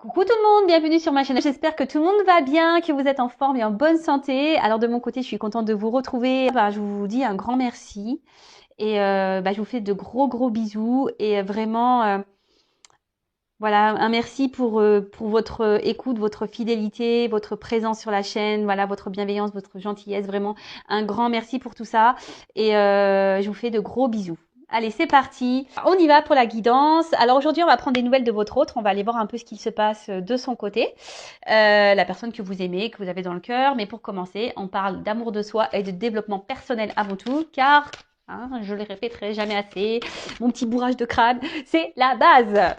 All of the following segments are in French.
Coucou tout le monde, bienvenue sur ma chaîne. J'espère que tout le monde va bien, que vous êtes en forme et en bonne santé. Alors de mon côté, je suis contente de vous retrouver. Je vous dis un grand merci et je vous fais de gros bisous et vraiment voilà, un merci pour votre écoute, votre fidélité, votre présence sur la chaîne, voilà, votre bienveillance, votre gentillesse. Vraiment un grand merci pour tout ça et je vous fais de gros bisous. Allez, c'est parti. On y va pour la guidance. Alors aujourd'hui, on va prendre des nouvelles de votre autre. On va aller voir un peu ce qu'il se passe de son côté. La personne que vous aimez, que vous avez dans le cœur. Mais pour commencer, on parle d'amour de soi et de développement personnel avant tout. Car, je le répéterai jamais assez, mon petit bourrage de crâne, c'est la base.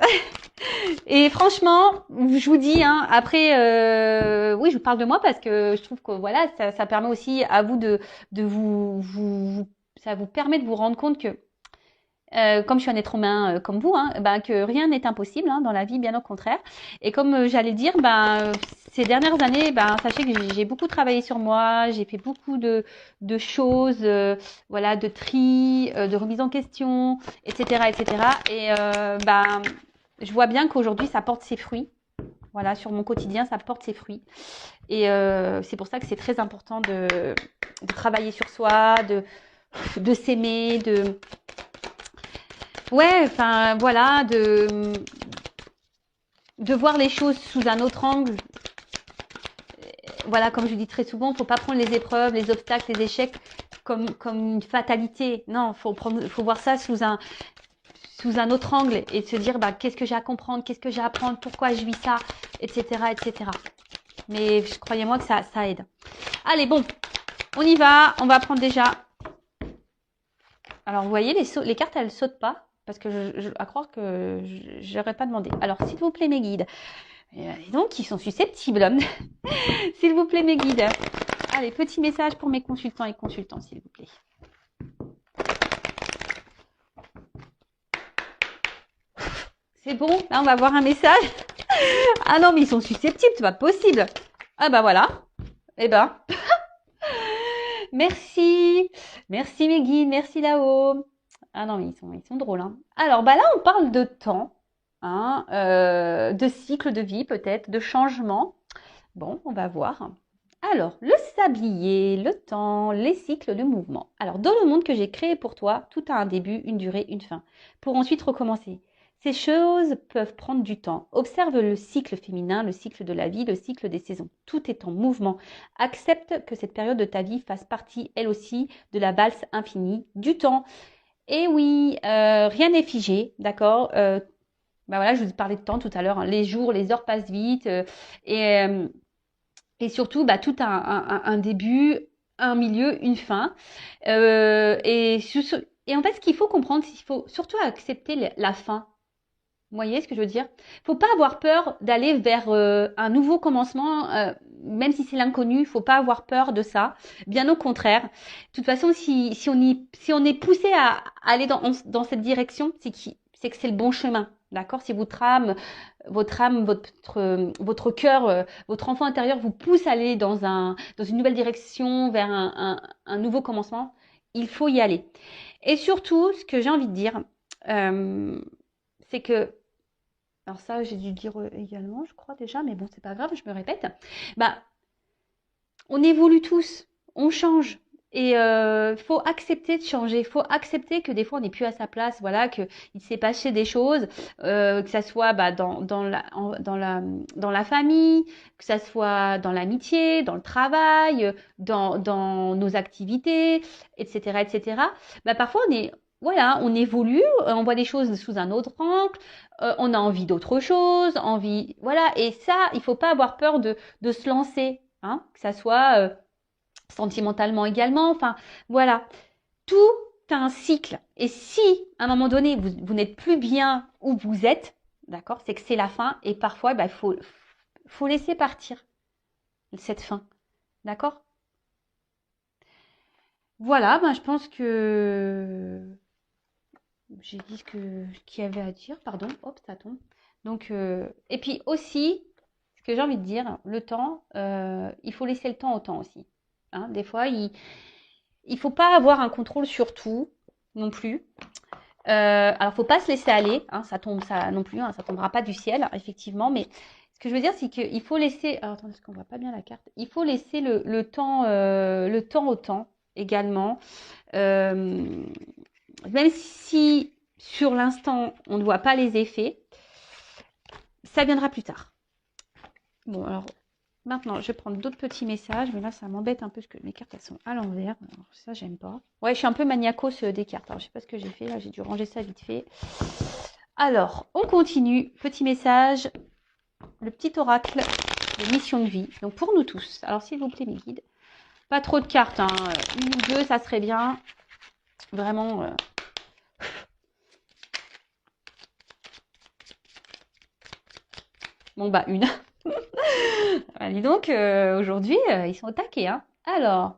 Et franchement, je vous dis, après, oui, je vous parle de moi parce que je trouve que voilà, ça permet aussi à vous de ça vous permet de vous rendre compte que comme je suis un être humain comme vous, que rien n'est impossible dans la vie, bien au contraire. Et comme j'allais dire, ces dernières années, sachez que j'ai beaucoup travaillé sur moi, j'ai fait beaucoup de choses, voilà, de tri, de remise en question, etc., etc. Et je vois bien qu'aujourd'hui, ça porte ses fruits. Voilà, sur mon quotidien, ça porte ses fruits. Et c'est pour ça que c'est très important de travailler sur soi, de s'aimer, ouais, enfin voilà, de voir les choses sous un autre angle. Voilà, comme je dis très souvent, faut pas prendre les épreuves, les obstacles, les échecs comme une fatalité. Non, faut voir ça sous un autre angle et se dire qu'est-ce que j'ai à comprendre, qu'est-ce que j'ai à apprendre, pourquoi je vis ça, etc., etc. Mais croyez-moi que ça aide. Allez, bon, on y va. On va prendre déjà. Alors, vous voyez, les cartes, elles sautent pas. Parce que à croire que je n'aurais pas demandé. Alors, s'il vous plaît, mes guides. Et donc, ils sont susceptibles. S'il vous plaît, mes guides. Allez, petit message pour mes consultants et consultants, s'il vous plaît. C'est bon, là, on va voir un message. Ah non, mais ils sont susceptibles, c'est pas possible. Ah voilà. Eh ben, merci. Merci, mes guides, merci là-haut. Ah non, mais ils sont drôles. Alors, là, on parle de temps, de cycle de vie peut-être, de changement. Bon, on va voir. Alors, le sablier, le temps, les cycles de mouvement. Alors, dans le monde que j'ai créé pour toi, tout a un début, une durée, une fin, pour ensuite recommencer. Ces choses peuvent prendre du temps. Observe le cycle féminin, le cycle de la vie, le cycle des saisons. Tout est en mouvement. Accepte que cette période de ta vie fasse partie, elle aussi, de la valse infinie du temps. Et oui, rien n'est figé, d'accord voilà, je vous parlais de temps tout à l'heure. Les jours, les heures passent vite. Et surtout, tout a un début, un milieu, une fin. Et en fait, ce qu'il faut comprendre, c'est qu'il faut surtout accepter la fin. Vous voyez ce que je veux dire? Faut pas avoir peur d'aller vers un nouveau commencement, même si c'est l'inconnu. Faut pas avoir peur de ça. Bien au contraire. De toute façon, si on est poussé à aller dans cette direction, c'est que c'est le bon chemin. D'accord? Si votre âme, votre cœur, votre enfant intérieur vous pousse à aller dans une nouvelle direction, vers un nouveau commencement, il faut y aller. Et surtout, ce que j'ai envie de dire, c'est que, alors ça, j'ai dû dire également, je crois déjà, mais bon, c'est pas grave, je me répète. On évolue tous, on change. Et faut accepter de changer, faut accepter que des fois on n'est plus à sa place, voilà, que il s'est passé des choses, que ça soit dans la famille, que ça soit dans l'amitié, dans le travail, dans nos activités, etc., etc. Parfois on évolue, on voit des choses sous un autre angle, on a envie d'autre chose, voilà. Et ça, il faut pas avoir peur de se lancer, que ça soit sentimentalement également. Enfin, voilà. Tout a un cycle. Et si, à un moment donné, vous n'êtes plus bien où vous êtes, d'accord, c'est que c'est la fin. Et parfois, faut laisser partir cette fin. D'accord? Voilà, je pense que j'ai dit qu'il y avait à dire. Pardon, hop, ça tombe. Donc, et puis aussi, ce que j'ai envie de dire, le temps, il faut laisser le temps au temps aussi. Des fois, il faut pas avoir un contrôle sur tout non plus. Alors, faut pas se laisser aller, hein, ça tombe, ça non plus, hein, ça tombera pas du ciel, effectivement. Mais ce que je veux dire, c'est qu'il faut laisser. Alors, attendez, parce qu'on voit pas bien la carte. Il faut laisser le temps au temps également. Euh, Même si sur l'instant on ne voit pas les effets, ça viendra plus tard. Bon, alors maintenant, je vais prendre d'autres petits messages, mais là, ça m'embête un peu parce que mes cartes, elles sont à l'envers. Alors, ça, j'aime pas. Ouais, je suis un peu maniacos des cartes. Alors, je sais pas ce que j'ai fait. Là, j'ai dû ranger ça vite fait. Alors, on continue. Petit message. Le petit oracle de mission de vie. Donc, pour nous tous. Alors, s'il vous plaît, mes guides. Pas trop de cartes, hein. Une ou deux, ça serait bien. Vraiment. Bon, bah, une. Ah, dis donc, aujourd'hui, ils sont au taquet, hein. Alors,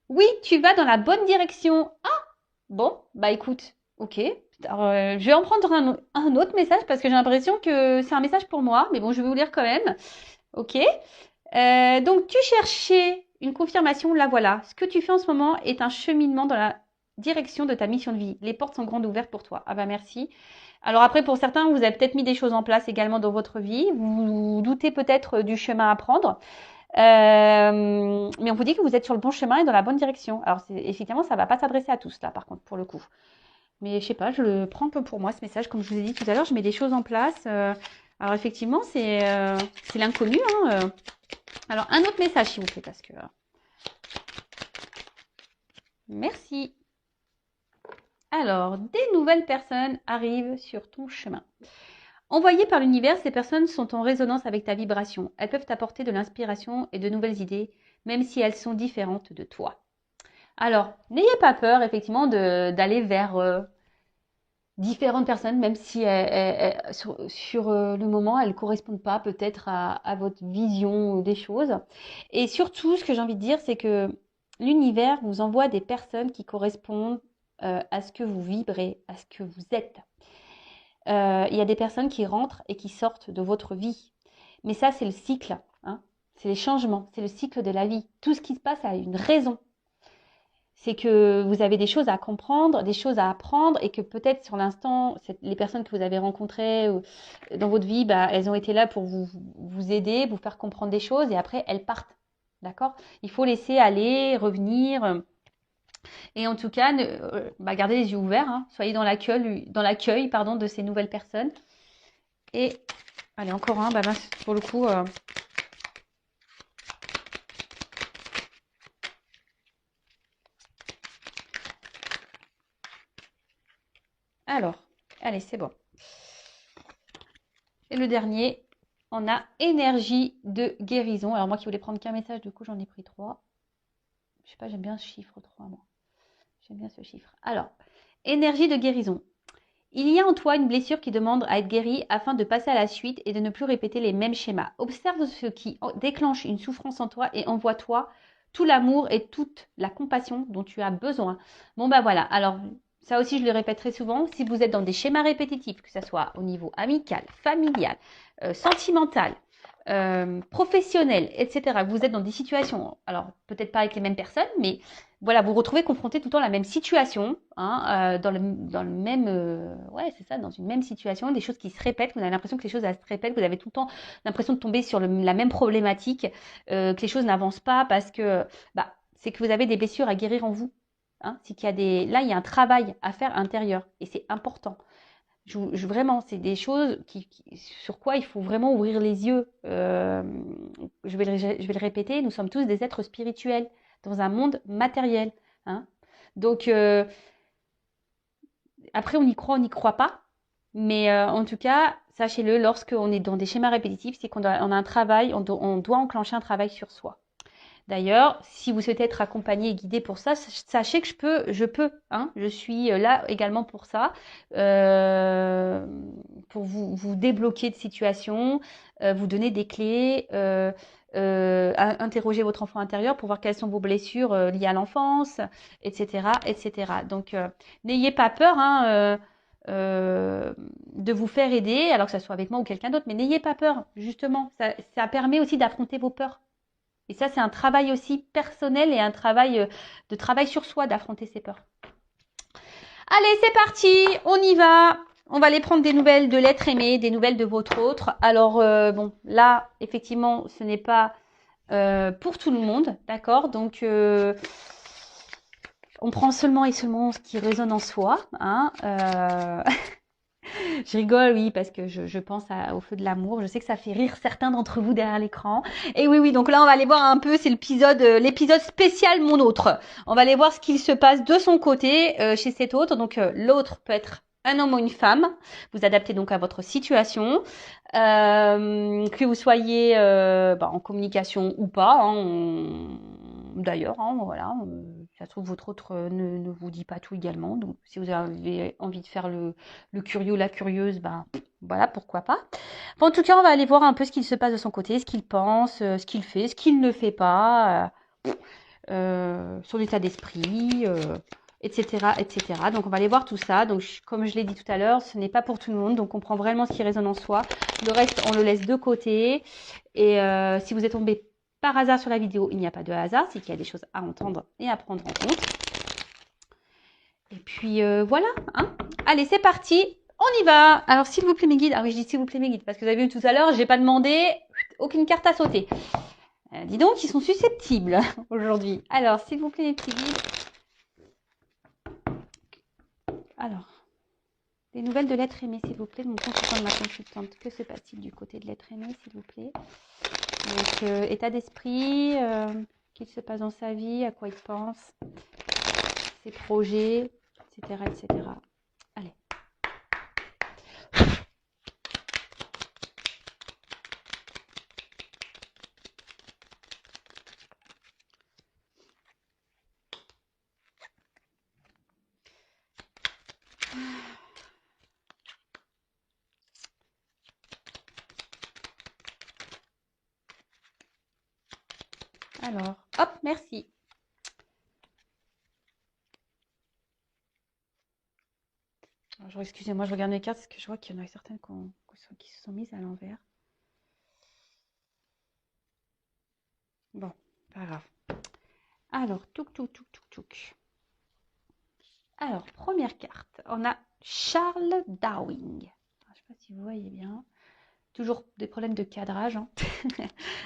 oui, tu vas dans la bonne direction. Ah, bon, bah écoute, ok. Alors, je vais en prendre un autre message parce que j'ai l'impression que c'est un message pour moi, mais bon, je vais vous lire quand même. Ok. Donc, tu cherchais une confirmation, la voilà. Ce que tu fais en ce moment est un cheminement dans la direction de ta mission de vie. Les portes sont grandes ouvertes pour toi. Ah bah merci. Alors après, pour certains, vous avez peut-être mis des choses en place également dans votre vie. Vous doutez peut-être du chemin à prendre. Mais on vous dit que vous êtes sur le bon chemin et dans la bonne direction. Alors, effectivement, ça ne va pas s'adresser à tous, là, par contre, pour le coup. Mais je sais pas, je le prends un peu pour moi, ce message. Comme je vous ai dit tout à l'heure, je mets des choses en place. Alors, effectivement, c'est l'inconnu. Hein. Alors, un autre message, s'il vous plaît, parce que... Merci. Alors, des nouvelles personnes arrivent sur ton chemin. Envoyées par l'univers, ces personnes sont en résonance avec ta vibration. Elles peuvent t'apporter de l'inspiration et de nouvelles idées, même si elles sont différentes de toi. Alors, n'ayez pas peur, effectivement, d'aller vers différentes personnes, même si sur le moment, elles ne correspondent pas peut-être à votre vision des choses. Et surtout, ce que j'ai envie de dire, c'est que l'univers vous envoie des personnes qui correspondent à ce que vous vibrez, à ce que vous êtes. Il y a des personnes qui rentrent et qui sortent de votre vie. Mais ça, c'est le cycle. Hein. C'est les changements, c'est le cycle de la vie. Tout ce qui se passe a une raison. C'est que vous avez des choses à comprendre, des choses à apprendre et que peut-être sur l'instant, les personnes que vous avez rencontrées dans votre vie, bah, elles ont été là pour vous aider, vous faire comprendre des choses et après, elles partent. D'accord? Il faut laisser aller, revenir. Et en tout cas, gardez les yeux ouverts. Hein, soyez dans l'accueil de ces nouvelles personnes. Et allez, encore un, pour le coup... Alors, allez, c'est bon. Et le dernier, on a énergie de guérison. Alors moi qui voulais prendre qu'un message, du coup j'en ai pris 3. Je sais pas, j'aime bien ce chiffre 3, moi. J'aime bien ce chiffre. Alors, énergie de guérison. Il y a en toi une blessure qui demande à être guérie afin de passer à la suite et de ne plus répéter les mêmes schémas. Observe ce qui déclenche une souffrance en toi et envoie-toi tout l'amour et toute la compassion dont tu as besoin. Bon bah voilà, alors ça aussi je le répète très souvent, si vous êtes dans des schémas répétitifs, que ce soit au niveau amical, familial, sentimental, professionnel, etc. Vous êtes dans des situations, alors peut-être pas avec les mêmes personnes, mais voilà, vous vous retrouvez confronté tout le temps à la même situation, hein, dans le même, ouais, c'est ça, dans une même situation, des choses qui se répètent, vous avez l'impression que les choses elles se répètent, vous avez tout le temps l'impression de tomber sur la même problématique, que les choses n'avancent pas parce que, c'est que vous avez des blessures à guérir en vous. Hein, c'est qu'il y a là, il y a un travail à faire intérieur et c'est important. Vraiment, c'est des choses sur quoi il faut vraiment ouvrir les yeux. Je vais le répéter, nous sommes tous des êtres spirituels dans un monde matériel. Hein. Donc, après, on y croit pas. Mais en tout cas, sachez-le, lorsqu'on est dans des schémas répétitifs, c'est qu'on a un travail, on doit enclencher un travail sur soi. D'ailleurs, si vous souhaitez être accompagné et guidé pour ça, sachez que je peux, hein, je suis là également pour ça, pour vous débloquer de situations, vous donner des clés, interroger votre enfant intérieur pour voir quelles sont vos blessures liées à l'enfance, etc., etc. Donc, n'ayez pas peur, hein, de vous faire aider, alors que ça soit avec moi ou quelqu'un d'autre, mais n'ayez pas peur, justement, ça permet aussi d'affronter vos peurs. Et ça, c'est un travail aussi personnel et un travail de travail sur soi d'affronter ses peurs. Allez, c'est parti, on y va. On va aller prendre des nouvelles de l'être aimé, des nouvelles de votre autre. Alors, bon, là, effectivement, ce n'est pas pour tout le monde, d'accord? Donc, on prend seulement et seulement ce qui résonne en soi, hein. Je rigole, oui, parce que je pense au feu de l'amour. Je sais que ça fait rire certains d'entre vous derrière l'écran. Et oui, oui, donc là, on va aller voir un peu, c'est l'épisode spécial Mon autre. On va aller voir ce qu'il se passe de son côté chez cet autre. Donc, l'autre peut être un homme ou une femme. Vous adaptez donc à votre situation. Que vous soyez en communication ou pas. Hein, d'ailleurs, hein, voilà. Ça se trouve, votre autre ne vous dit pas tout également. Donc, si vous avez envie de faire le curieux ou la curieuse, ben voilà, pourquoi pas. Bon, en tout cas, on va aller voir un peu ce qu'il se passe de son côté, ce qu'il pense, ce qu'il fait, ce qu'il ne fait pas, son état d'esprit, etc., etc. Donc, on va aller voir tout ça. Donc, comme je l'ai dit tout à l'heure, ce n'est pas pour tout le monde. Donc, on prend vraiment ce qui résonne en soi. Le reste, on le laisse de côté. Et si vous êtes tombé par hasard sur la vidéo, il n'y a pas de hasard. C'est qu'il y a des choses à entendre et à prendre en compte. Et puis voilà, hein. Allez, c'est parti, on y va. Alors, s'il vous plaît, mes guides. Ah oui, je dis s'il vous plaît, mes guides, parce que vous avez vu tout à l'heure, j'ai pas demandé aucune carte à sauter. Dis donc, ils sont susceptibles aujourd'hui. Alors, s'il vous plaît, les petits guides. Alors, des nouvelles de l'être aimé, s'il vous plaît, de mon consultant, de ma consultante. Que se passe-t-il du côté de l'être aimé, s'il vous plaît? Donc, état d'esprit, qu'il se passe dans sa vie, à quoi il pense, ses projets, etc., etc. Allez. Alors, hop, merci. Alors, excusez-moi, je regarde mes cartes parce que je vois qu'il y en a certaines qui se sont mises à l'envers. Bon, pas grave. Alors, touk. Alors, première carte, on a Charles Darwin. Je ne sais pas si vous voyez bien. Toujours des problèmes de cadrage. Hein.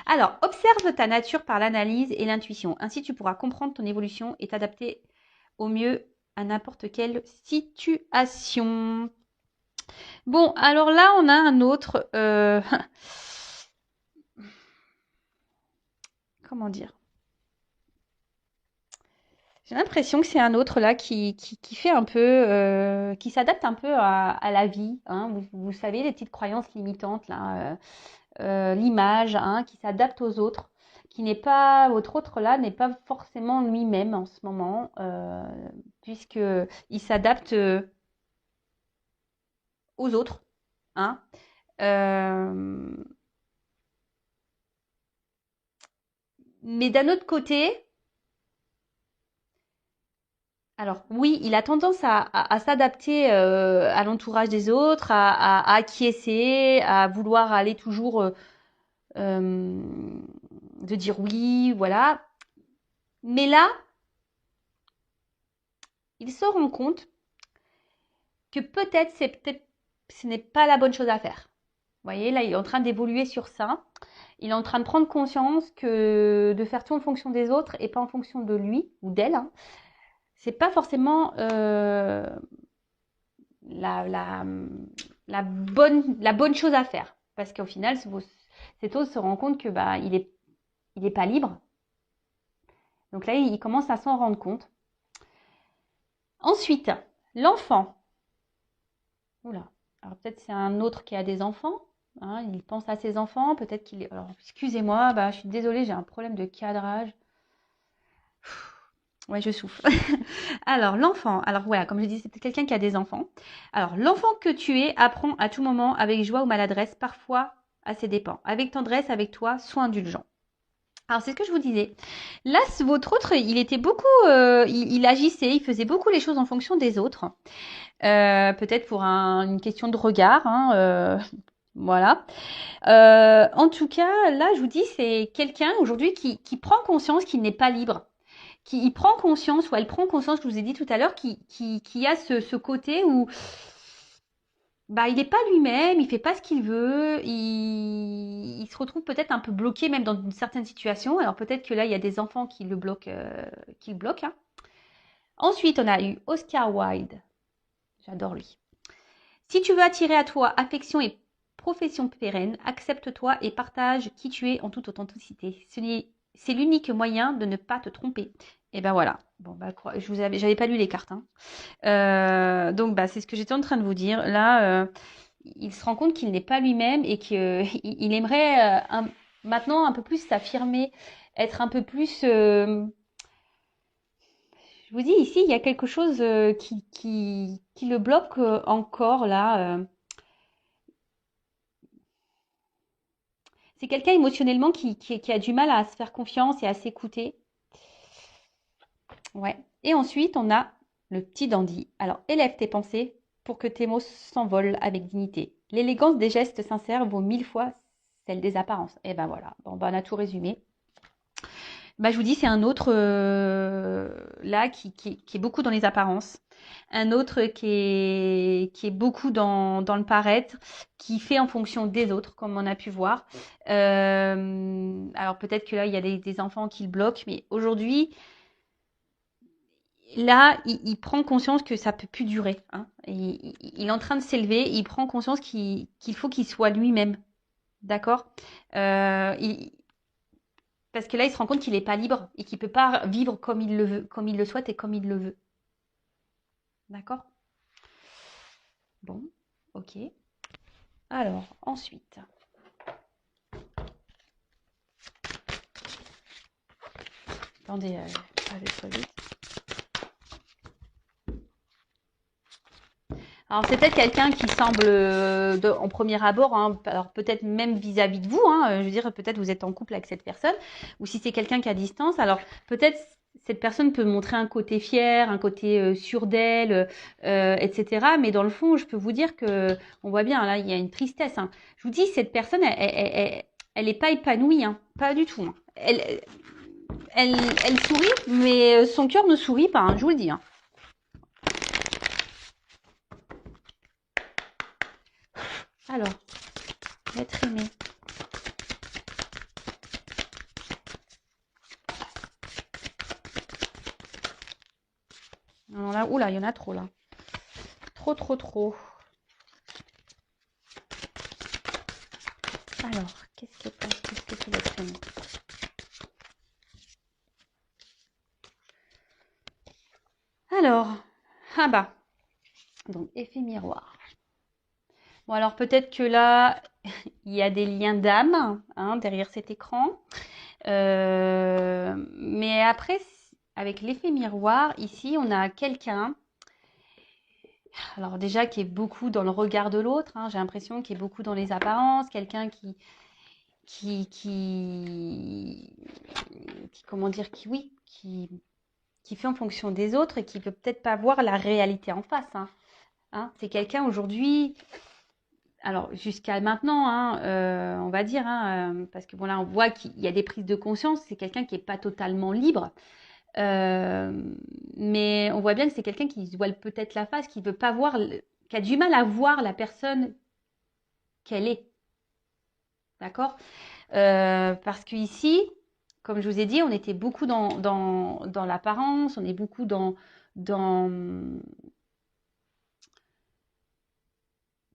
Alors, observe ta nature par l'analyse et l'intuition. Ainsi, tu pourras comprendre ton évolution et t'adapter au mieux à n'importe quelle situation. Bon, alors là, on a un autre... Comment dire? J'ai l'impression que c'est un autre là qui fait un peu, qui s'adapte un peu à la vie. Hein. Vous savez, les petites croyances limitantes là, l'image, hein, qui s'adapte aux autres, qui n'est pas, votre autre là n'est pas forcément lui-même en ce moment, puisque il s'adapte aux autres. Hein. Mais d'un autre côté, alors oui, il a tendance à s'adapter à l'entourage des autres, à acquiescer, à vouloir aller toujours de dire oui, voilà. Mais là, il se rend compte que peut-être ce n'est pas la bonne chose à faire. Vous voyez, là, il est en train d'évoluer sur ça. Il est en train de prendre conscience que de faire tout en fonction des autres et pas en fonction de lui ou d'elle, hein, c'est pas forcément la bonne chose à faire. Parce qu'au final, cet autre se rend compte que il est pas libre. Donc là, il commence à s'en rendre compte. Ensuite, l'enfant. Oula. Alors peut-être c'est un autre qui a des enfants. Hein, il pense à ses enfants. Peut-être qu'il est... Alors, excusez-moi, je suis désolée, j'ai un problème de cadrage. Ouais, je souffle. Alors, l'enfant. Alors, voilà, comme je dis, c'est quelqu'un qui a des enfants. Alors, l'enfant que tu es apprend à tout moment avec joie ou maladresse, parfois à ses dépens. Avec tendresse, avec toi, sois indulgent. Alors, c'est ce que je vous disais. Là, votre autre, il était beaucoup... il agissait, il faisait beaucoup les choses en fonction des autres. Peut-être pour une question de regard. Hein, voilà. En tout cas, là, je vous dis, c'est quelqu'un aujourd'hui qui prend conscience qu'il n'est pas libre. il prend conscience, ou elle prend conscience, je vous ai dit tout à l'heure, qui a ce côté où bah, il n'est pas lui-même, il fait pas ce qu'il veut, il se retrouve peut-être un peu bloqué même dans une certaine situation. Alors peut-être que là, il y a des enfants qui le bloquent, hein. Ensuite, on a eu Oscar Wilde. J'adore lui. Si tu veux attirer à toi affection et profession pérenne, accepte-toi et partage qui tu es en toute authenticité. C'est l'unique moyen de ne pas te tromper. Et ben voilà. Bon, bah, j'avais pas lu les cartes, hein. Donc, bah, c'est ce que j'étais en train de vous dire. Là, il se rend compte qu'il n'est pas lui-même et qu'il aimerait maintenant un peu plus s'affirmer, être un peu plus. Je vous dis, ici, il y a quelque chose qui le bloque encore là. C'est quelqu'un émotionnellement qui a du mal à se faire confiance et à s'écouter. Ouais. Et ensuite, on a le petit dandy. Alors, élève tes pensées pour que tes mots s'envolent avec dignité. L'élégance des gestes sincères vaut 1000 fois celle des apparences. Et ben voilà, bon, ben, on a tout résumé. Bah, je vous dis, c'est un autre là qui est beaucoup dans les apparences. Un autre qui est beaucoup dans le paraître, qui fait en fonction des autres, comme on a pu voir. Alors peut-être que là, il y a des enfants qui le bloquent, mais aujourd'hui, là, il prend conscience que ça peut plus durer, hein. Il est en train de s'élever, il prend conscience qu'il faut qu'il soit lui-même. D'accord. Euh, il- Parce que là, il se rend compte qu'il n'est pas libre et qu'il ne peut pas vivre comme il le veut, comme il le souhaite et comme il le veut. D'accord. Bon, ok. Alors, ensuite. Attendez, je vais trop vite. Alors, c'est peut-être quelqu'un qui semble, en premier abord, hein, alors peut-être même vis-à-vis de vous, hein, je veux dire, peut-être vous êtes en couple avec cette personne, ou si c'est quelqu'un qui est à distance, alors peut-être cette personne peut montrer un côté fier, un côté sûr d'elle, etc. Mais dans le fond, je peux vous dire que, on voit bien, là, il y a une tristesse, hein. Je vous dis, cette personne, elle est pas épanouie, hein, pas du tout, hein. Elle sourit, mais son cœur ne sourit pas, hein, je vous le dis, hein. Alors, l'être aimé. Alors là, oula, il y en a trop là. Trop, trop, trop. Alors, qu'est-ce que c'est l'être aimé? Alors, ah bah, donc effet miroir. Bon, alors peut-être que là, il y a des liens d'âme, hein, derrière cet écran. Mais après, avec l'effet miroir, ici, on a quelqu'un, alors déjà qui est beaucoup dans le regard de l'autre, hein, j'ai l'impression qu'il est beaucoup dans les apparences, quelqu'un comment dire, oui, qui fait en fonction des autres et qui peut peut-être pas voir la réalité en face, hein. Hein, c'est quelqu'un aujourd'hui, alors jusqu'à maintenant, hein, on va dire, hein, parce que bon là on voit qu'il y a des prises de conscience, c'est quelqu'un qui n'est pas totalement libre, euh, mais on voit bien que c'est quelqu'un qui se voile peut-être la face, qui veut pas voir, qui a du mal à voir la personne qu'elle est, d'accord. Parce que ici, comme je vous ai dit, on était beaucoup dans l'apparence, on est beaucoup dans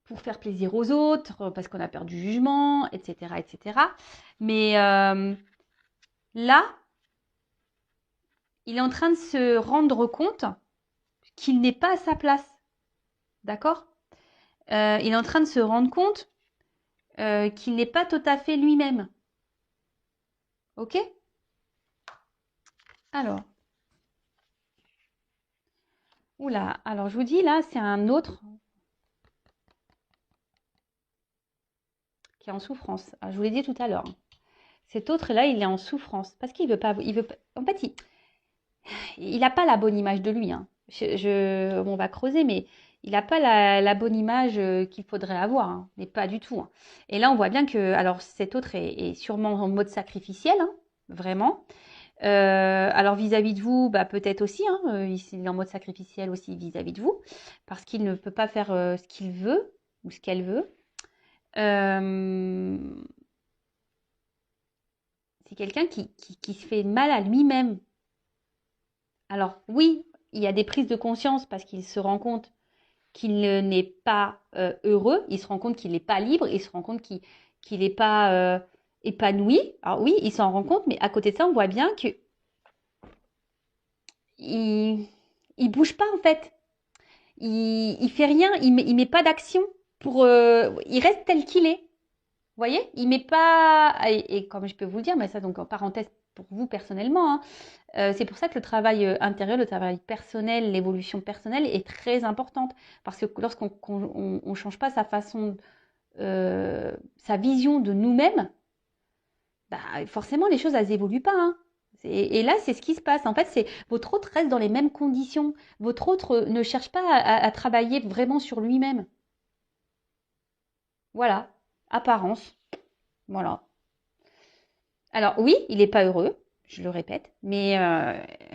pour faire plaisir aux autres, parce qu'on a peur du jugement, etc., etc. Mais là, il est en train de se rendre compte qu'il n'est pas à sa place, d'accord. Il est en train de se rendre compte qu'il n'est pas tout à fait lui-même, ok. Alors, oula, alors je vous dis là, c'est un autre qui est en souffrance. Alors, je vous l'ai dit tout à l'heure, hein. Cet autre-là, il est en souffrance parce qu'il veut pas. En fait, il n'a pas la bonne image de lui, hein. On va creuser, mais il n'a pas la bonne image qu'il faudrait avoir, hein. Mais pas du tout, hein. Et là, on voit bien que, alors, cet autre est sûrement en mode sacrificiel, hein, vraiment. Alors vis-à-vis de vous, bah, peut-être aussi, hein, il est en mode sacrificiel aussi vis-à-vis de vous, parce qu'il ne peut pas faire ce qu'il veut ou ce qu'elle veut. Euh, c'est quelqu'un qui se fait mal à lui-même. Alors oui, il y a des prises de conscience parce qu'il se rend compte qu'il n'est pas heureux, il se rend compte qu'il n'est pas libre, il se rend compte qu'il n'est pas épanoui. Alors oui, il s'en rend compte, mais à côté de ça, on voit bien que il bouge pas en fait. Il fait rien, il met pas d'action pour. Il reste tel qu'il est. Vous voyez, il met pas. Et comme je peux vous le dire, mais ça donc en parenthèse pour vous personnellement, hein, c'est pour ça que le travail intérieur, le travail personnel, l'évolution personnelle est très importante. Parce que lorsqu'on on change pas sa façon, sa vision de nous-mêmes, bah, forcément les choses elles évoluent pas. Hein. Et là, c'est ce qui se passe. En fait, c'est votre autre reste dans les mêmes conditions. Votre autre ne cherche pas à travailler vraiment sur lui-même. Voilà, apparence. Voilà. Alors oui, il n'est pas heureux, je le répète, mais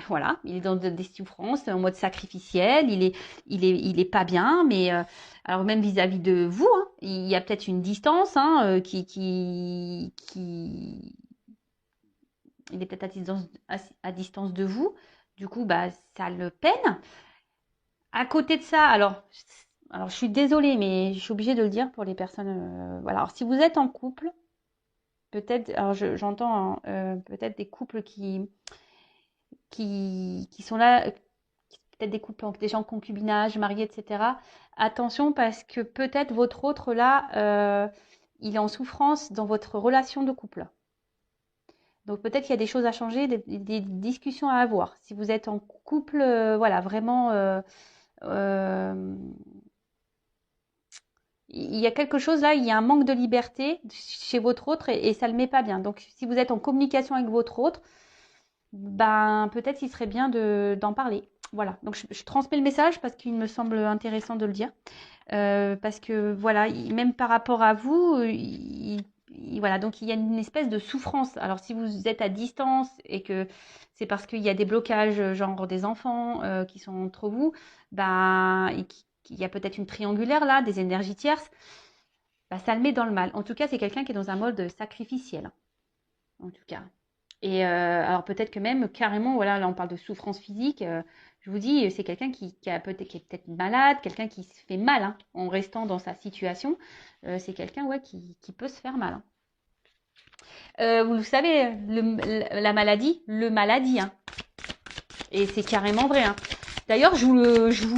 voilà, il est dans des souffrances, en mode sacrificiel, il est pas bien, mais alors même vis-à-vis de vous, hein, il y a peut-être une distance hein, il est peut-être à distance de vous, du coup, bah, ça le peine. À côté de ça, alors je suis désolée, mais je suis obligée de le dire pour les personnes, voilà. Alors si vous êtes en couple, peut-être, alors j'entends hein, peut-être des couples qui sont là, peut-être des couples, des gens en concubinage, mariés, etc. Attention parce que peut-être votre autre là, il est en souffrance dans votre relation de couple. Donc peut-être qu'il y a des choses à changer, des discussions à avoir. Si vous êtes en couple, voilà, vraiment, euh, il y a quelque chose là, il y a un manque de liberté chez votre autre et ça ne le met pas bien. Donc si vous êtes en communication avec votre autre, ben peut-être qu'il serait bien d'en parler. Voilà, donc je transmets le message parce qu'il me semble intéressant de le dire. Parce que voilà, même par rapport à vous, voilà, donc il y a une espèce de souffrance. Alors si vous êtes à distance et que c'est parce qu'il y a des blocages, genre des enfants qui sont entre vous, ben, il y a peut-être une triangulaire là, des énergies tierces, bah, ça le met dans le mal. En tout cas, c'est quelqu'un qui est dans un mode sacrificiel, en tout cas. Et alors peut-être que même carrément, voilà, là on parle de souffrance physique. Je vous dis, c'est quelqu'un qui est peut-être malade, quelqu'un qui se fait mal hein, en restant dans sa situation. C'est quelqu'un ouais, qui peut se faire mal. Hein. Vous le savez, la maladie, le maladie. Hein. Et c'est carrément vrai. Hein. D'ailleurs, je vous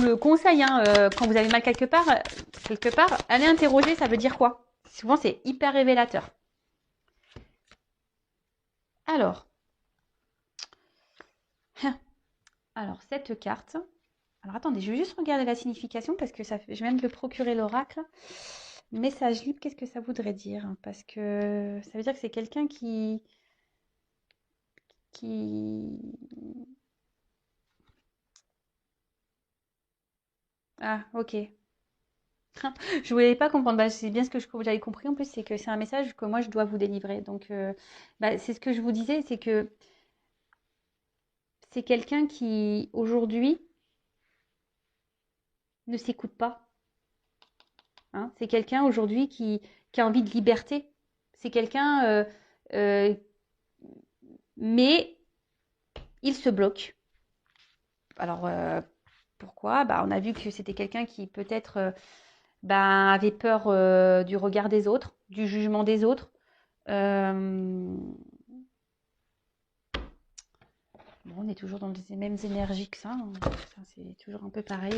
le conseille, hein, quand vous avez mal quelque part, allez interroger, ça veut dire quoi? Souvent, c'est hyper révélateur. Alors, alors cette carte. Alors attendez, je vais juste regarder la signification parce que je viens de le procurer l'oracle. Message libre, qu'est-ce que ça voudrait dire? Parce que ça veut dire que c'est quelqu'un qui... Ah, ok. Je voulais pas comprendre. Bah, c'est bien ce que j'avais compris. En plus, c'est que c'est un message que moi, je dois vous délivrer. Donc, bah, c'est ce que je vous disais, c'est que c'est quelqu'un qui, aujourd'hui, ne s'écoute pas. Hein. C'est quelqu'un, aujourd'hui, qui a envie de liberté. C'est quelqu'un... euh, mais il se bloque. Alors, pourquoi? Bah, on a vu que c'était quelqu'un qui peut-être bah, avait peur du regard des autres, du jugement des autres. Euh, bon, on est toujours dans les mêmes énergies que ça. Hein. Ça, c'est toujours un peu pareil.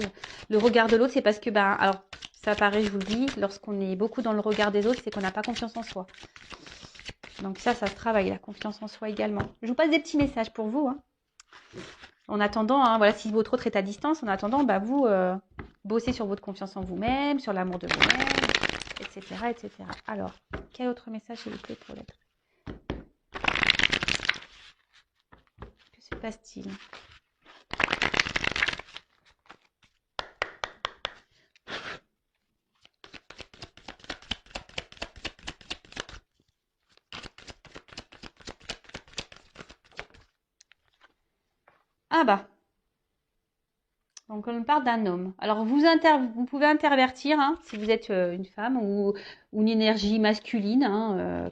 Le regard de l'autre, c'est parce que, bah, alors, ça paraît, je vous le dis, lorsqu'on est beaucoup dans le regard des autres, c'est qu'on n'a pas confiance en soi. Donc ça se travaille, la confiance en soi également. Je vous passe des petits messages pour vous. Hein. En attendant, hein, voilà, si votre autre est à distance, en attendant, bah, vous bossez sur votre confiance en vous-même, sur l'amour de vous-même, etc., etc. Alors, quel autre message s'il vous plaît pour l'être? Que se passe-t-il? bah. Donc on parle d'un homme. Alors vous pouvez intervertir hein, si vous êtes une femme ou une énergie masculine, hein,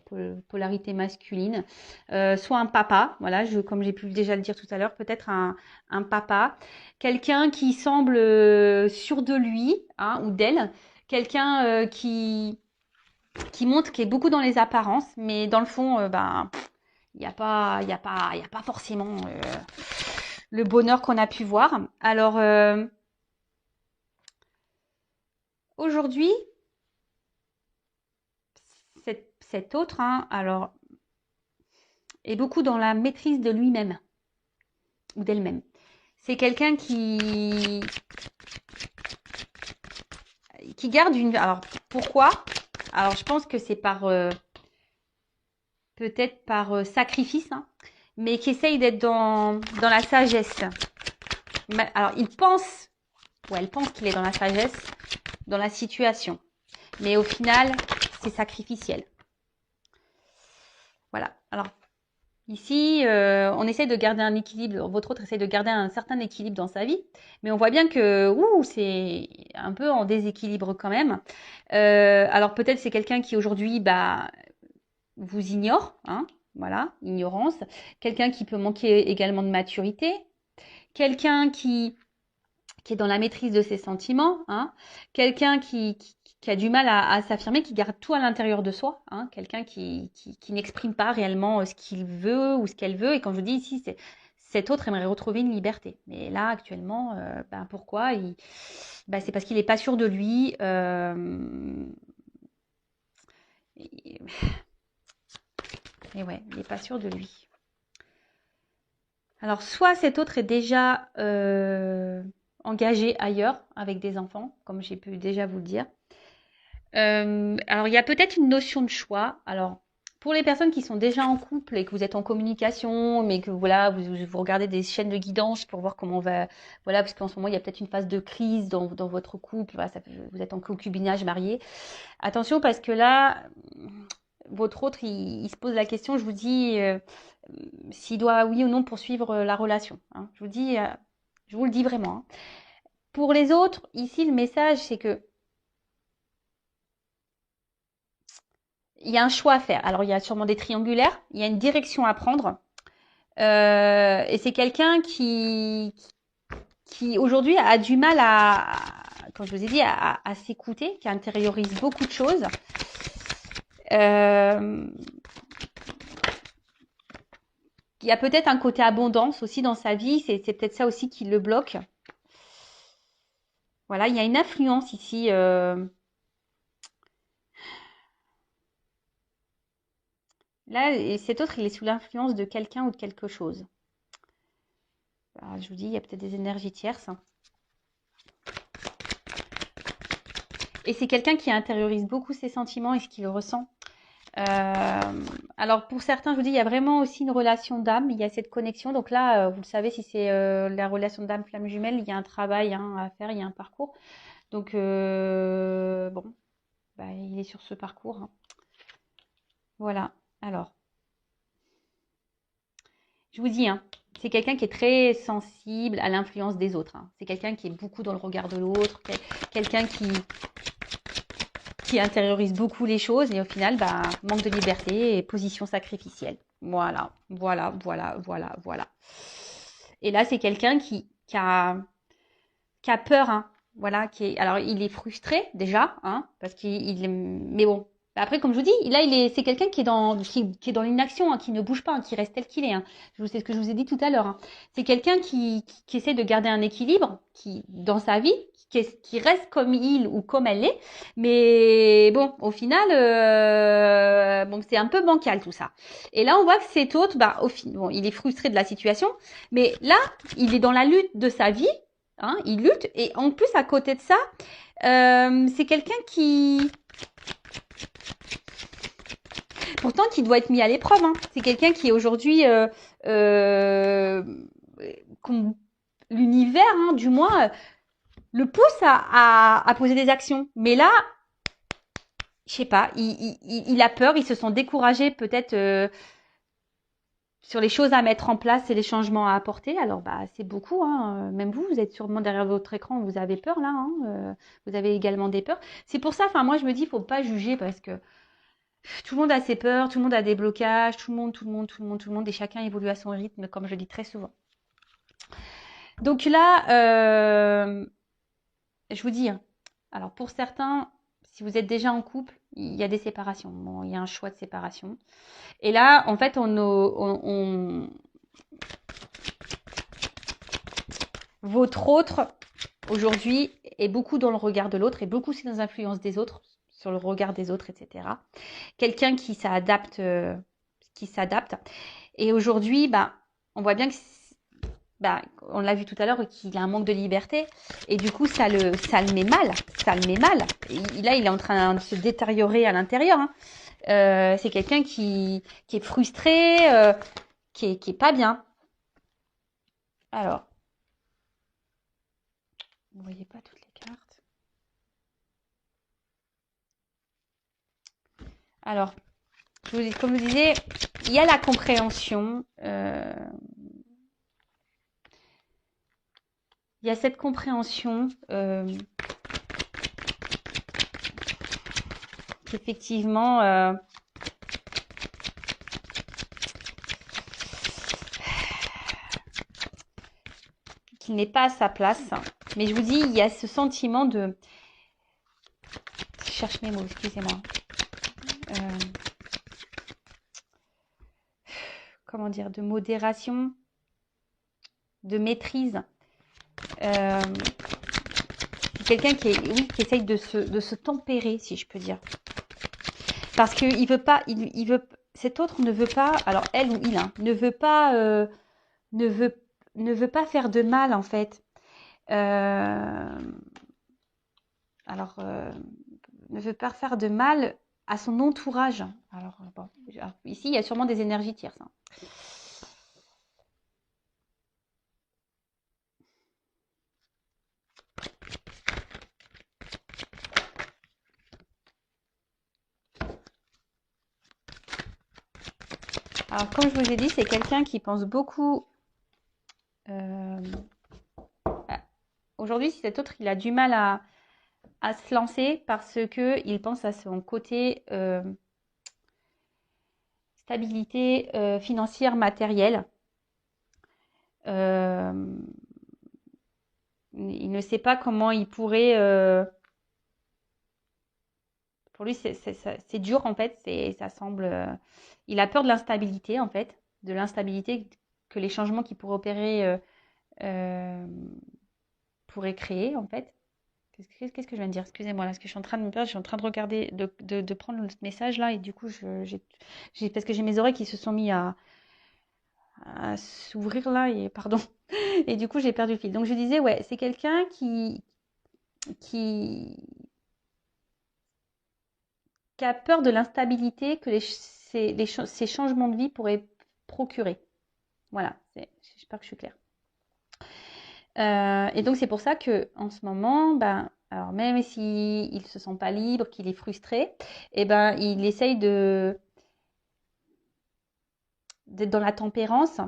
polarité masculine, soit un papa, voilà, comme j'ai pu déjà le dire tout à l'heure, peut-être un papa, quelqu'un qui semble sûr de lui hein, ou d'elle, quelqu'un qui montre, qui est beaucoup dans les apparences, mais dans le fond, ben il n'y a pas forcément le bonheur qu'on a pu voir. Alors aujourd'hui, cet autre, hein, alors, est beaucoup dans la maîtrise de lui-même ou d'elle-même. C'est quelqu'un qui garde une. Alors pourquoi? Alors je pense que c'est peut-être par sacrifice, hein, mais qui essaye d'être dans la sagesse. Alors il pense, ou elle pense qu'il est dans la sagesse, dans la situation, mais au final c'est sacrificiel. Voilà. Alors ici, on essaye de garder un équilibre. Votre autre essaye de garder un certain équilibre dans sa vie, mais on voit bien que c'est un peu en déséquilibre quand même. Alors peut-être c'est quelqu'un qui aujourd'hui vous ignore, hein, voilà, ignorance. Quelqu'un qui peut manquer également de maturité. Quelqu'un qui est dans la maîtrise de ses sentiments, hein. Quelqu'un qui a du mal à s'affirmer, qui garde tout à l'intérieur de soi, hein. Quelqu'un qui n'exprime pas réellement ce qu'il veut ou ce qu'elle veut. Et quand je dis ici, cet autre aimerait retrouver une liberté. Mais là, actuellement, pourquoi c'est parce qu'il n'est pas sûr de lui. Et ouais, il n'est pas sûr de lui. Alors, soit cet autre est déjà engagé ailleurs avec des enfants, comme j'ai pu déjà vous le dire. Alors, il y a peut-être une notion de choix. Alors, pour les personnes qui sont déjà en couple et que vous êtes en communication, mais que voilà, vous regardez des chaînes de guidance pour voir comment on va, voilà, parce qu'en ce moment il y a peut-être une phase de crise dans votre couple. Voilà, vous êtes en concubinage marié. Attention parce que là, votre autre, il se pose la question. Je vous dis s'il doit oui ou non poursuivre la relation. Hein. Je vous le dis vraiment. Hein. Pour les autres, ici le message c'est que il y a un choix à faire. Alors, il y a sûrement des triangulaires, il y a une direction à prendre. Et c'est quelqu'un qui aujourd'hui a du mal comme je vous ai dit, à s'écouter, qui intériorise beaucoup de choses. Il y a peut-être un côté abondance aussi dans sa vie, c'est peut-être ça aussi qui le bloque. Voilà, il y a une influence ici. Là, et cet autre, il est sous l'influence de quelqu'un ou de quelque chose. Alors, je vous dis, il y a peut-être des énergies tierces. Et c'est quelqu'un qui intériorise beaucoup ses sentiments et ce qu'il ressent. Alors pour certains, je vous dis, il y a vraiment aussi une relation d'âme, il y a cette connexion. Donc là, vous le savez, si c'est la relation d'âme flamme jumelle, il y a un travail hein, à faire, il y a un parcours. Donc bon, il est sur ce parcours. Hein. Voilà. Alors, je vous dis, hein, c'est quelqu'un qui est très sensible à l'influence des autres. Hein. C'est quelqu'un qui est beaucoup dans le regard de l'autre, quelqu'un qui intériorise beaucoup les choses et au final, manque de liberté et position sacrificielle. Voilà, voilà, voilà, voilà, voilà. Et là, c'est quelqu'un qui a peur, hein. Voilà, alors il est frustré déjà, hein, parce mais bon. Après, comme je vous dis, là, c'est quelqu'un qui est dans l'inaction, hein, qui ne bouge pas, hein, qui reste tel qu'il est. Hein. C'est ce que je vous ai dit tout à l'heure. Hein. C'est quelqu'un qui essaie de garder un équilibre, dans sa vie, qui reste comme il ou comme elle est. Mais bon, au final, c'est un peu bancal tout ça. Et là, on voit que cet autre, il est frustré de la situation, mais là, il est dans la lutte de sa vie. Hein, il lutte et en plus à côté de ça, c'est quelqu'un pourtant qui doit être mis à l'épreuve. Hein. C'est quelqu'un qui aujourd'hui, l'univers, hein, du moins, le pousse à poser des actions. Mais là, je sais pas, il a peur, il se sent découragé peut-être. sur les choses à mettre en place et les changements à apporter. Alors, bah, c'est beaucoup, hein. Même vous, vous êtes sûrement derrière votre écran, vous avez peur là, hein. Vous avez également des peurs. C'est pour ça, enfin, moi, je me dis, faut pas juger parce que tout le monde a ses peurs, tout le monde a des blocages, tout le monde, et chacun évolue à son rythme, comme je dis très souvent. Donc là, je vous dis, hein, alors pour certains, si vous êtes déjà en couple, il y a des séparations. Bon, il y a un choix de séparation. Et là, en fait, votre autre, aujourd'hui, est beaucoup dans le regard de l'autre et beaucoup aussi dans l'influence des autres, sur le regard des autres, etc. Quelqu'un qui s'adapte, Et aujourd'hui, bah, on voit bien que, bah, on l'a vu tout à l'heure, qu'il a un manque de liberté. Et du coup, ça le met mal. Ça le met mal. Là, il est en train de se détériorer à l'intérieur, hein. C'est quelqu'un qui est frustré, qui est pas bien. Alors, vous ne voyez pas toutes les cartes. Alors, comme je vous disais, il y a la compréhension. Il y a cette compréhension qu'effectivement, qu'il n'est pas à sa place. Mais je vous dis, il y a ce sentiment de... Je cherche mes mots, excusez-moi. Comment dire, de modération, de maîtrise. C'est quelqu'un qui essaye de se tempérer, si je peux dire. Parce que il veut pas, il veut, cet autre ne veut pas, alors elle ou il, hein, ne veut pas, ne veut pas faire de mal en fait. Alors, ne veut pas faire de mal à son entourage. Alors, bon, ici, il y a sûrement des énergies tierces, hein. Alors, comme je vous ai dit, c'est quelqu'un qui pense beaucoup. Aujourd'hui, si cet autre, il a du mal à se lancer parce que il pense à son côté stabilité financière, matérielle. Il ne sait pas comment il pourrait. Pour lui, c'est dur en fait. Ça semble. Il a peur de l'instabilité en fait, de l'instabilité que les changements qu'il pourrait opérer euh, pourraient créer en fait. Qu'est-ce que je viens de dire? Excusez-moi, là, parce que je suis en train de me perdre, je suis en train de regarder, de prendre le message là, et du coup, parce que j'ai mes oreilles qui se sont mis à s'ouvrir là, et pardon, et du coup, j'ai perdu le fil. Donc, je disais, ouais, c'est quelqu'un qui, qui a peur de l'instabilité que ces changements de vie pourraient procurer. Voilà, j'espère que je suis claire. Et donc c'est pour ça que en ce moment, ben, alors même s'il ne se sent pas libre, qu'il est frustré, eh ben, il essaye d'être dans la tempérance.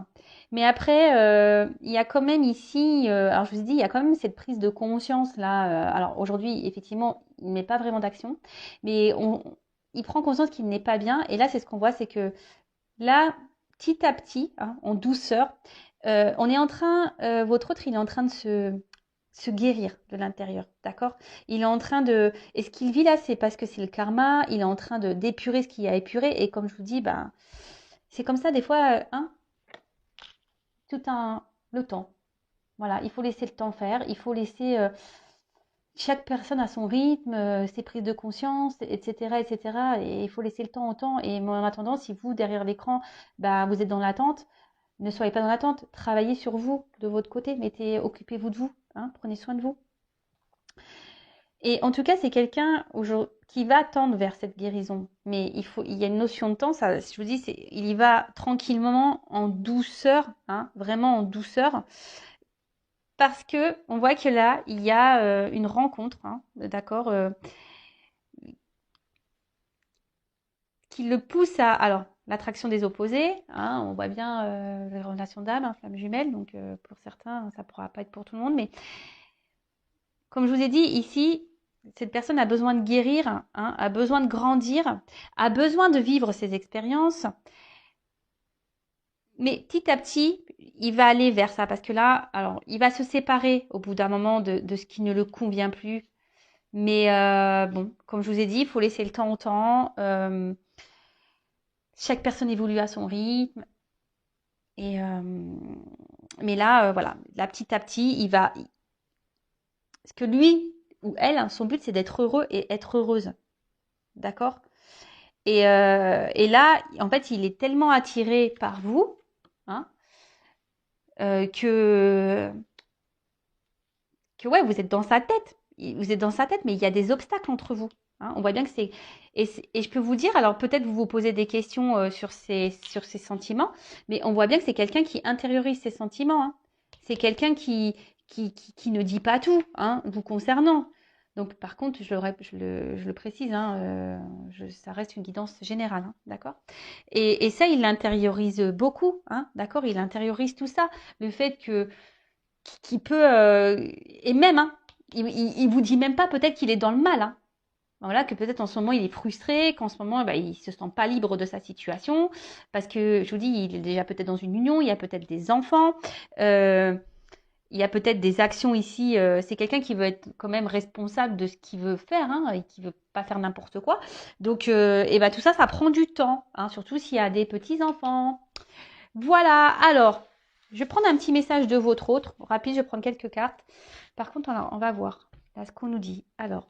Mais après, il y a quand même ici, alors je vous ai dit, il y a quand même cette prise de conscience là. Alors aujourd'hui, effectivement, il ne met pas vraiment d'action, mais il prend conscience qu'il n'est pas bien. Et là, c'est ce qu'on voit, c'est que là, petit à petit, hein, en douceur, on est en train, votre autre, il est en train de se guérir de l'intérieur, d'accord? Il est en train de... Et ce qu'il vit là, c'est parce que c'est le karma, il est en train d'épurer ce qu'il y a épuré. Et comme je vous dis, ben, c'est comme ça des fois, hein, le temps. Voilà, il faut laisser le temps faire, il faut laisser chaque personne à son rythme, ses prises de conscience, etc., etc. Et il faut laisser le temps au temps. Et en attendant, si vous, derrière l'écran, bah, vous êtes dans l'attente, ne soyez pas dans l'attente. Travaillez sur vous, de votre côté. Occupez-vous de vous, hein, prenez soin de vous. Et en tout cas, c'est quelqu'un qui va tendre vers cette guérison. Mais il y a une notion de temps. Ça, je vous dis, il y va tranquillement, en douceur, hein, vraiment en douceur. Parce que on voit que là, il y a une rencontre, hein, d'accord, qui le pousse à... Alors, l'attraction des opposés, hein, on voit bien les relations d'âme, hein, flamme jumelle, donc pour certains, ça ne pourra pas être pour tout le monde, mais comme je vous ai dit, ici, cette personne a besoin de guérir, hein, a besoin de grandir, a besoin de vivre ses expériences, mais petit à petit, il va aller vers ça, parce que là, alors, il va se séparer au bout d'un moment de ce qui ne le convient plus, mais bon, comme je vous ai dit, il faut laisser le temps au temps, chaque personne évolue à son rythme, et mais là, voilà, là, petit à petit, il va. Parce que lui ou elle, hein, son but, c'est d'être heureux et être heureuse. D'accord? Et là, en fait, il est tellement attiré par vous, hein, que, ouais, vous êtes dans sa tête. Vous êtes dans sa tête, mais il y a des obstacles entre vous. Hein. On voit bien que c'est. Et je peux vous dire, alors peut-être vous vous posez des questions sur ces sentiments, mais on voit bien que c'est quelqu'un qui intériorise ses sentiments. Hein. C'est quelqu'un qui ne dit pas tout, hein, vous concernant. Donc, par contre, je le précise, hein, ça reste une guidance générale, hein, d'accord? Et ça, il l'intériorise beaucoup, hein, d'accord? Il intériorise tout ça. Le fait que qui peut et même hein, il vous dit même pas peut-être qu'il est dans le mal hein. Voilà que peut-être en ce moment il est frustré, qu'en ce moment bah, il se sent pas libre de sa situation parce que je vous dis il est déjà peut-être dans une union, il y a peut-être des enfants, il y a peut-être des actions ici. C'est quelqu'un qui veut être quand même responsable de ce qu'il veut faire hein, et qui veut pas faire n'importe quoi. Donc et bah tout ça ça prend du temps, hein, surtout s'il y a des petits enfants. Voilà, alors, je vais prendre un petit message de votre autre. Rapide, je vais prendre quelques cartes. Par contre, on va voir là ce qu'on nous dit. Alors,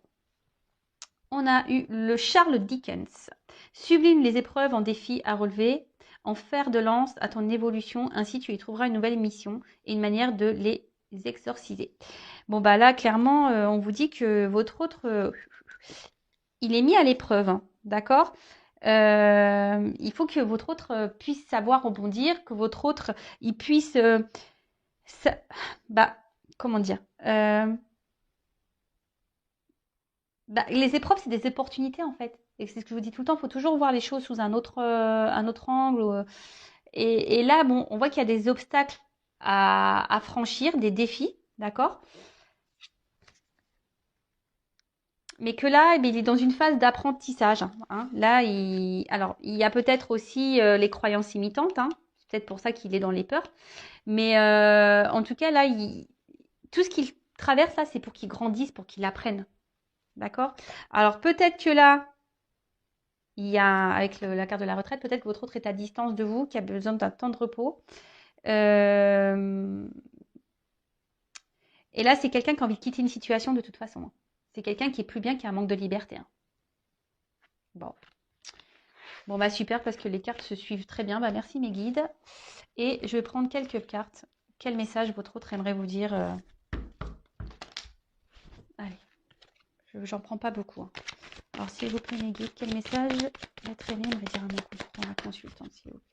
on a eu le Charles Dickens. Sublime les épreuves en défis à relever, en fer de lance à ton évolution, ainsi tu y trouveras une nouvelle mission et une manière de les exorciser. Bon, bah là, clairement, on vous dit que votre autre, il est mis à l'épreuve, hein, d'accord? Il faut que votre autre puisse savoir rebondir, que votre autre, il puisse, ça- bah, comment dire, bah, les épreuves, c'est des opportunités en fait. Et c'est ce que je vous dis tout le temps, il faut toujours voir les choses sous un autre angle. Et là, bon, on voit qu'il y a des obstacles à franchir, des défis, d'accord? Mais que là, eh bien, il est dans une phase d'apprentissage. Hein. Là, alors, il y a peut-être aussi les croyances imitantes. Hein. C'est peut-être pour ça qu'il est dans les peurs. Mais en tout cas, là, tout ce qu'il traverse, là, c'est pour qu'il grandisse, pour qu'il apprenne. D'accord? Alors, peut-être que là, il y a, avec la carte de la retraite, peut-être que votre autre est à distance de vous, qui a besoin d'un temps de repos. Euh, Et là, c'est quelqu'un qui a envie de quitter une situation de toute façon. Hein. C'est quelqu'un qui est plus bien, qui a un manque de liberté. Hein. Bon. Bon, bah super, parce que les cartes se suivent très bien. Bah, merci mes guides. Et je vais prendre quelques cartes. Quel message votre autre aimerait vous dire Allez, j'en prends pas beaucoup. Hein. Alors, s'il vous plaît, mes guides, quel message l'être aimé aimerait dire à mon consultant, ma consultante, s'il vous plaît.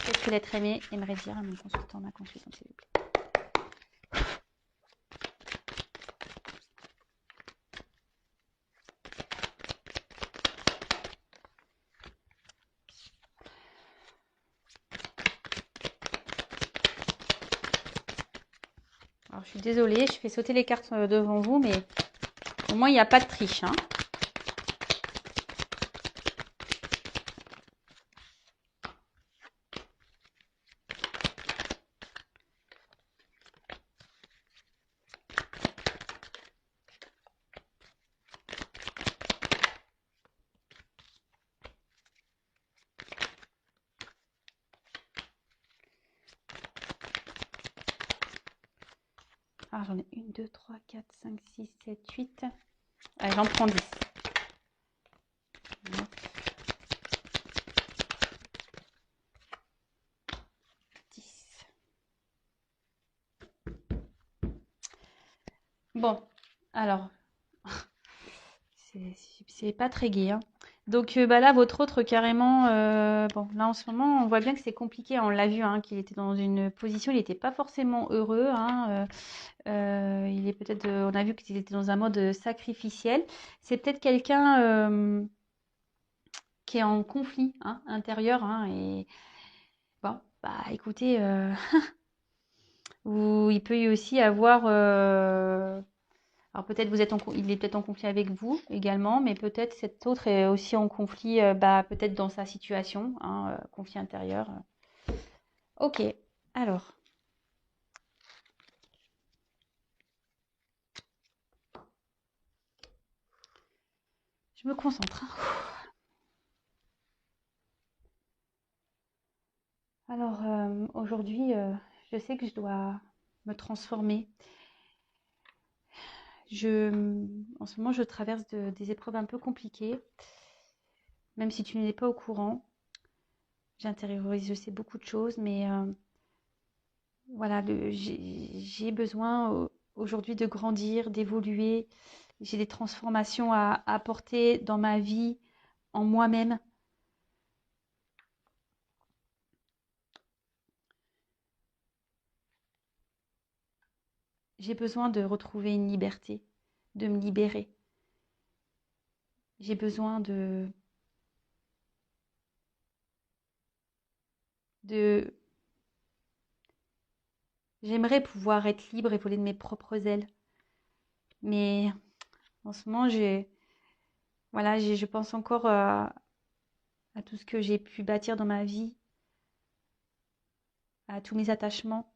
Qu'est-ce que l'être aimé aimerait dire à mon consultant, ma consultante, s'il vous plaît. Alors, je suis désolée, je fais sauter les cartes devant vous, mais au moins, il n'y a pas de triche. Hein. Alors, j'en ai 1, 2, 3, 4, 5, 6, 7, 8. Allez, j'en prends 10. 10. Bon, alors, c'est pas très gai. Hein. Donc bah là, votre autre carrément, bon, là en ce moment, on voit bien que c'est compliqué. On l'a vu, hein, qu'il était dans une position, il n'était pas forcément heureux. Hein, il est peut-être, on a vu qu'il était dans un mode sacrificiel. C'est peut-être quelqu'un qui est en conflit hein, intérieur. Hein, et bon, bah écoutez, ou il peut y aussi avoir. Alors peut-être il est peut-être en conflit avec vous également, mais peut-être cet autre est aussi en conflit, bah, peut-être dans sa situation, hein, conflit intérieur. Ok, alors. Je me concentre. Alors aujourd'hui, je sais que je dois me transformer. En ce moment, je traverse des épreuves un peu compliquées, même si tu n'es pas au courant. J'intériorise, je sais beaucoup de choses, mais voilà, j'ai besoin aujourd'hui de grandir, d'évoluer. J'ai des transformations à apporter dans ma vie, en moi-même. J'ai besoin de retrouver une liberté, de me libérer. J'ai besoin de... J'aimerais pouvoir être libre et voler de mes propres ailes. Mais en ce moment, voilà, je pense encore à tout ce que j'ai pu bâtir dans ma vie, à tous mes attachements.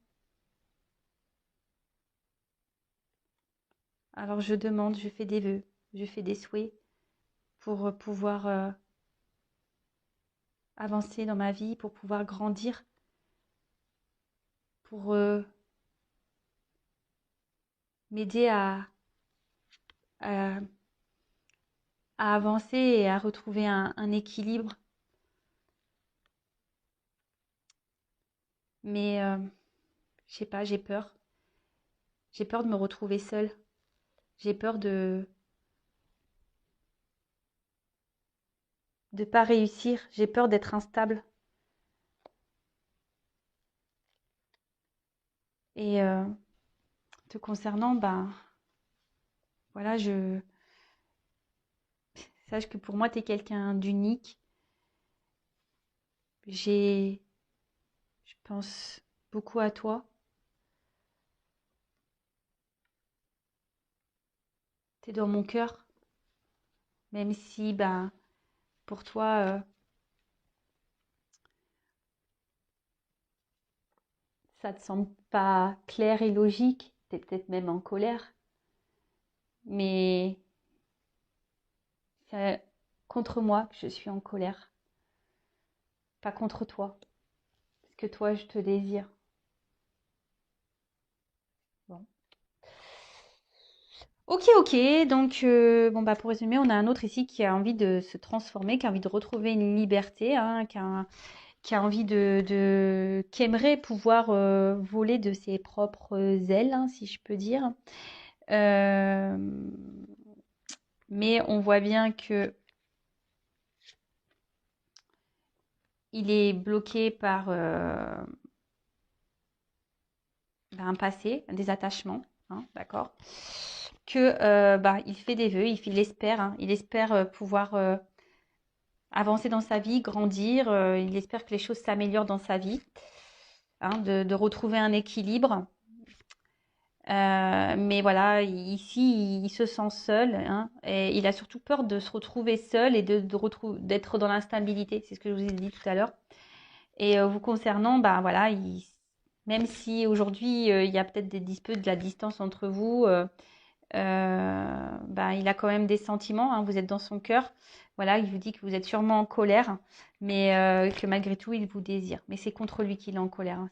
Alors je demande, je fais des vœux, je fais des souhaits pour pouvoir avancer dans ma vie, pour pouvoir grandir, pour m'aider à, à avancer et à retrouver un équilibre. Mais je sais pas, j'ai peur. J'ai peur de me retrouver seule. J'ai peur de pas réussir. J'ai peur d'être instable. Et te concernant, ben voilà, sache que pour moi, tu es quelqu'un d'unique. Je pense beaucoup à toi. Tu es dans mon cœur, même si, ben, pour toi, ça te semble pas clair et logique. Tu es peut-être même en colère. Mais c'est contre moi que je suis en colère, pas contre toi. Parce que toi, je te désire. Bon. Ok, ok. Donc, bon, bah, pour résumer, on a un autre ici qui a envie de se transformer, qui a envie de retrouver une liberté, hein, qui a envie qui aimerait pouvoir voler de ses propres ailes, hein, si je peux dire. Euh, mais on voit bien que il est bloqué par un passé, des attachements, hein, d'accord? Que bah, il fait des vœux, il espère, hein, il espère pouvoir avancer dans sa vie, grandir, il espère que les choses s'améliorent dans sa vie, hein, de retrouver un équilibre. Mais voilà, ici, il se sent seul, hein, et il a surtout peur de se retrouver seul et d'être dans l'instabilité. C'est ce que je vous ai dit tout à l'heure. Et vous concernant, ben voilà, même si aujourd'hui il y a peut-être des disputes, de la distance entre vous, ben, il a quand même des sentiments, hein, vous êtes dans son cœur. Voilà, il vous dit que vous êtes sûrement en colère, mais que malgré tout, il vous désire. Mais c'est contre lui qu'il est en colère, hein.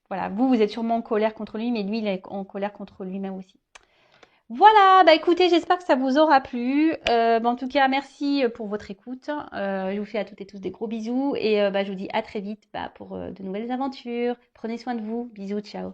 Voilà, vous êtes sûrement en colère contre lui, mais lui, il est en colère contre lui-même aussi. Voilà, bah écoutez, j'espère que ça vous aura plu. Bah, en tout cas, merci pour votre écoute. Je vous fais à toutes et tous des gros bisous et bah, je vous dis à très vite bah, pour de nouvelles aventures. Prenez soin de vous. Bisous, ciao.